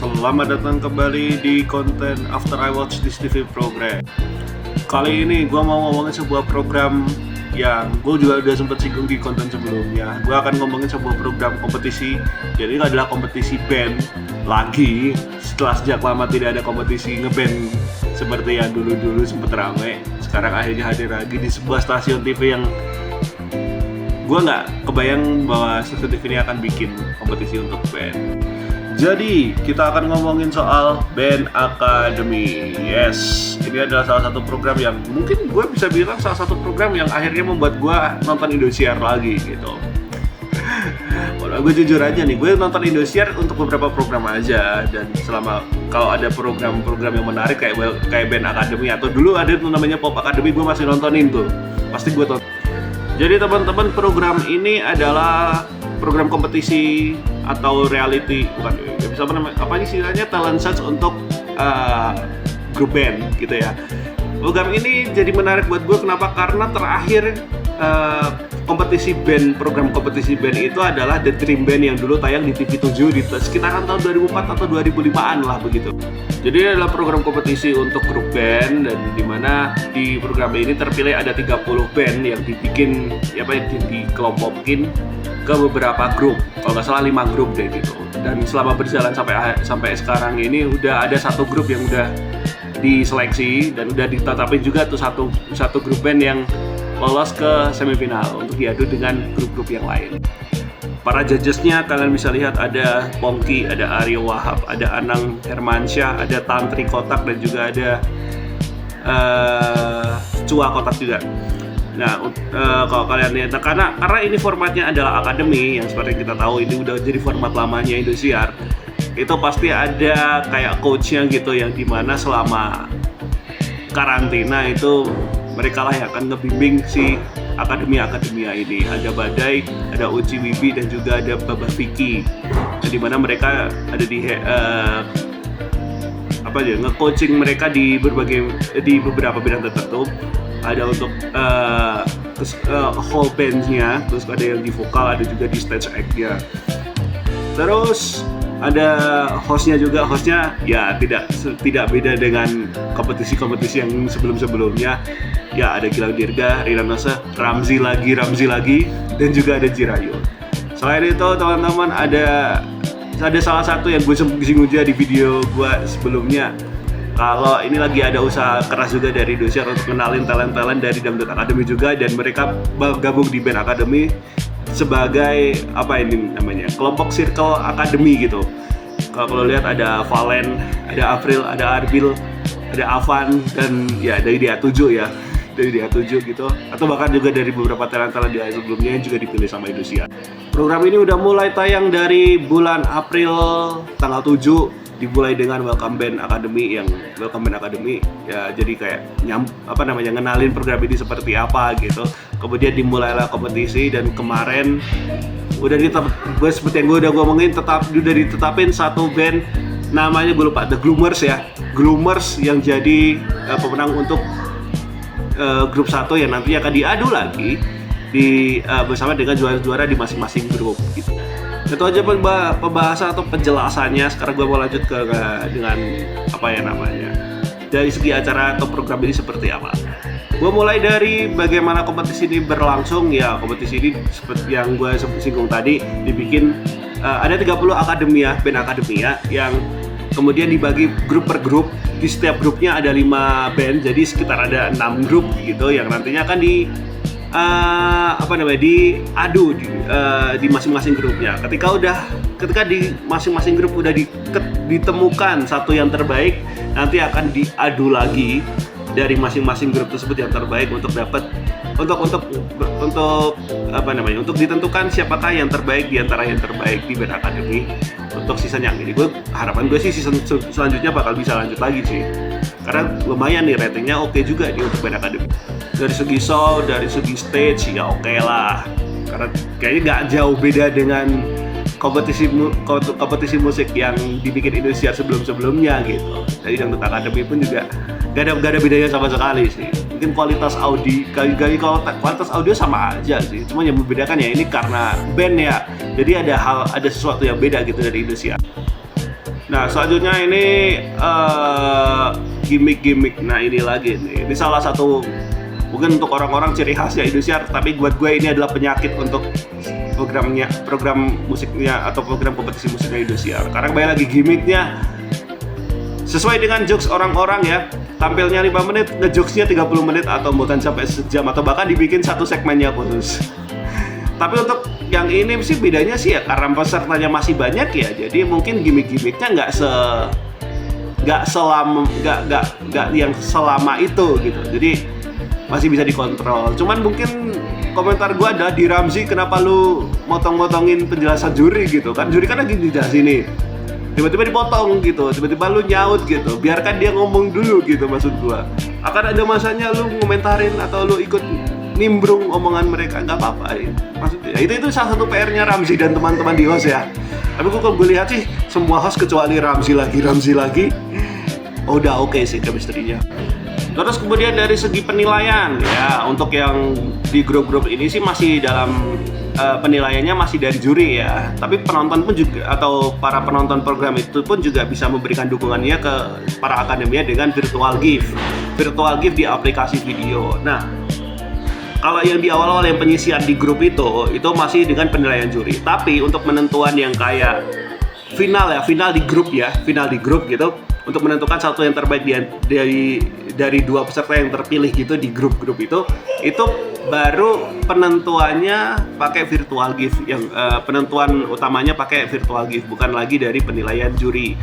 Selamat datang kembali di konten After I Watch This TV program. Kali ini gue mau ngomongin sebuah program yang gue juga udah sempat singgung di konten sebelumnya. Gue akan ngomongin sebuah program kompetisi. Jadi ini adalah kompetisi band lagi. Setelah sejak lama tidak ada kompetisi ngeband seperti yang dulu-dulu sempat rame. Sekarang akhirnya hadir lagi di sebuah stasiun TV yang gue nggak kebayang bahwa stasiun TV ini akan bikin kompetisi untuk band. Jadi, kita akan ngomongin soal Band Academy. Yes, ini adalah salah satu program yang mungkin gue bisa bilang salah satu program yang akhirnya membuat gue nonton Indosiar lagi gitu. Walau gue jujur aja nih, gue nonton Indosiar untuk beberapa program aja. Dan selama kalau ada program-program yang menarik kayak Band Academy atau dulu ada tuh namanya Pop Academy, gue masih nontonin tuh. Pasti gue tonton. Jadi teman-teman, program ini adalah program kompetisi atau reality, bukan bisa apa istilahnya, talent search untuk grup band gitu ya. Program ini jadi menarik buat gue, kenapa? Karena terakhir kompetisi band, program kompetisi band itu adalah The Dream Band yang dulu tayang di TV7 di sekitaran tahun 2004 atau 2005-an lah begitu. Jadi ini adalah program kompetisi untuk grup band, dan dimana di program ini terpilih ada 30 band yang dibikin dikelompokin ke beberapa grup, kalau nggak salah 5 grup deh gitu. Dan selama berjalan sampai sekarang ini udah ada satu grup yang udah diseleksi dan udah ditetapin juga tuh satu grup band yang lolos ke semifinal untuk diadu dengan grup-grup yang lain. Para judgesnya kalian bisa lihat ada Pongki, ada Aryo Wahab, ada Anang Hermansyah, ada Tantri Kotak, dan juga ada Cua Kotak juga. Nah, kalau kalian lihat, karena ini formatnya adalah akademi yang seperti kita tahu ini udah jadi format lamanya Indosiar, itu pasti ada kayak coachnya gitu yang dimana selama karantina itu mereka lah yang akan ngebimbing si akademia ini. Ada Badai, ada Uci Wibi, dan juga ada Baba Vicky. Nah, dimana mereka ada di nge-coaching mereka di beberapa bidang tertentu. Ada untuk whole band-nya, terus ada yang di vokal, ada juga di stage act-nya. Terus ada hostnya ya tidak beda dengan kompetisi-kompetisi yang sebelumnya. Ya ada Gilang Dirga, Rina Nose, Ramzi lagi, dan juga ada Jirayu. Selain itu teman-teman, ada salah satu yang gue singgung juga di video gue sebelumnya. Kalau ini lagi ada usaha keras juga dari Indosiar untuk kenalin talent-talent dari Dangdut Academy juga, dan mereka gabung di Band Academy sebagai kelompok circle akademi gitu. Kalau lihat ada Valen, ada April, ada Arbil, ada Avan, dan ya dari DA7 ya. Dari DA7 gitu, atau bahkan juga dari beberapa talent-talent di sebelumnya yang juga dipilih sama Indosiar. Program ini udah mulai tayang dari bulan April tanggal 7, dimulai dengan Welcome Band Academy ya, jadi kayak ngenalin program ini seperti apa gitu. Kemudian dimulailah kompetisi, dan kemarin udah seperti yang gue udah ngomongin, udah ditetapin satu band namanya, gue lupa, The Gloomers ya. Gloomers yang jadi pemenang untuk grup 1 yang nantinya akan diadu lagi bersama dengan juara-juara di masing-masing grup gitu. Itu aja pembahasan atau penjelasannya. Sekarang gue mau lanjut dengan dari segi acara atau program ini seperti apa. Gue mulai dari bagaimana kompetisi ini berlangsung. Ya, kompetisi ini seperti yang gue singgung tadi, dibikin ada 30 band akademia yang kemudian dibagi grup per grup. Di setiap grupnya ada 5 band, jadi sekitar ada 6 grup gitu yang nantinya akan diadu di masing-masing grupnya. Ketika di masing-masing grup udah ditemukan satu yang terbaik, nanti akan diadu lagi dari masing-masing grup tersebut yang terbaik untuk ditentukan siapakah yang terbaik di antara yang terbaik di Band Academy untuk season yang ini. Harapan gue sih season selanjutnya bakal bisa lanjut lagi sih, karena lumayan nih ratingnya oke juga nih untuk Band Academy. Dari segi show, dari segi stage ya oke lah, karena kayaknya nggak jauh beda dengan kompetisi musik yang dibikin Indosiar sebelumnya gitu. Jadi Dangdut Academy pun juga gak ada bedanya sama sekali sih. Mungkin kualitas audio sama aja sih, cuma yang membedakan ya ini karena band ya, jadi ada sesuatu yang beda gitu dari Indosiar. Nah, selanjutnya ini gimmick-gimmick. Nah, ini lagi nih. Ini salah satu mungkin untuk orang-orang ciri khasnya Indosiar, tapi buat gue ini adalah penyakit untuk program musiknya atau program kompetisi musiknya Indosiar. Karena kembali lagi gimmicknya sesuai dengan jokes orang-orang ya. Tampilnya 5 menit, ngejokesnya 30 menit atau bahkan sampai sejam atau bahkan dibikin satu segmennya khusus. Tapi untuk yang ini sih bedanya sih ya karena pesertanya masih banyak ya, jadi mungkin gimmick-gimmicknya nggak yang selama itu gitu. Jadi masih bisa dikontrol. Cuman mungkin komentar gue adalah di Ramzi, kenapa lu motong-motongin penjelasan juri gitu kan? Juri kan lagi dijelasin nih, tiba-tiba dipotong gitu, tiba-tiba lu nyaut gitu. Biarkan dia ngomong dulu gitu, maksud gue. Akan ada masanya lu ngomentarin atau lu ikut nimbrung omongan mereka, nggak apa-apa ya. Maksudnya itu salah satu PR-nya Ramzi dan teman-teman di host ya. Tapi kalau gue lihat sih semua host kecuali Ramzi lagi udah oke sih chemistry-nya. Terus kemudian dari segi penilaian ya, untuk yang di grup-grup ini sih masih dalam penilaiannya masih dari juri ya. Tapi penonton pun juga, atau para penonton program itu pun juga bisa memberikan dukungannya ke para akademia dengan virtual gift di aplikasi video. Nah, kalau yang di awal-awal yang penyisian di grup itu masih dengan penilaian juri. Tapi untuk penentuan yang kayak final di grup gitu, untuk menentukan satu yang terbaik dari dua peserta yang terpilih gitu di grup-grup itu baru penentuannya pakai virtual gift, yang penentuan utamanya pakai virtual gift, bukan lagi dari penilaian juri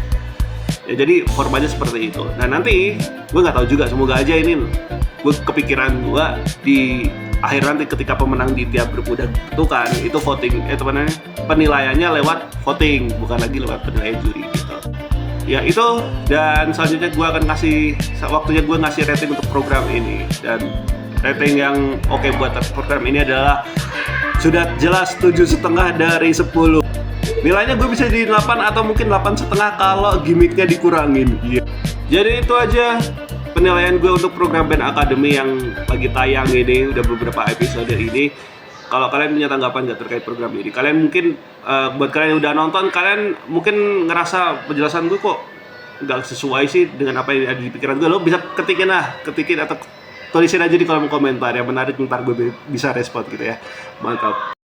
ya. Jadi formatnya seperti itu. Nah, nanti gue nggak tahu juga, semoga aja ini gue kepikiran gue di akhir nanti ketika pemenang di tiap grup udah tentukan, itu voting penilaiannya lewat voting, bukan lagi lewat penilaian juri gitu. Ya itu, dan selanjutnya gue akan waktunya gue ngasih rating untuk program ini. Dan rating yang oke buat program ini adalah sudah jelas 7,5 dari 10. Nilainya gue bisa di 8 atau mungkin 8,5 kalau gimmicknya dikurangin. Iya. Jadi itu aja penilaian gue untuk program Band Academy yang lagi tayang ini, udah beberapa episode ini. Kalau kalian punya tanggapan nggak terkait program ini, kalian mungkin buat kalian yang udah nonton, kalian mungkin ngerasa penjelasan gue kok nggak sesuai sih dengan apa yang ada di pikiran gue, lo bisa ketikin atau tulisin aja di kolom komentar yang menarik, ntar gue bisa respon gitu ya. Mantap.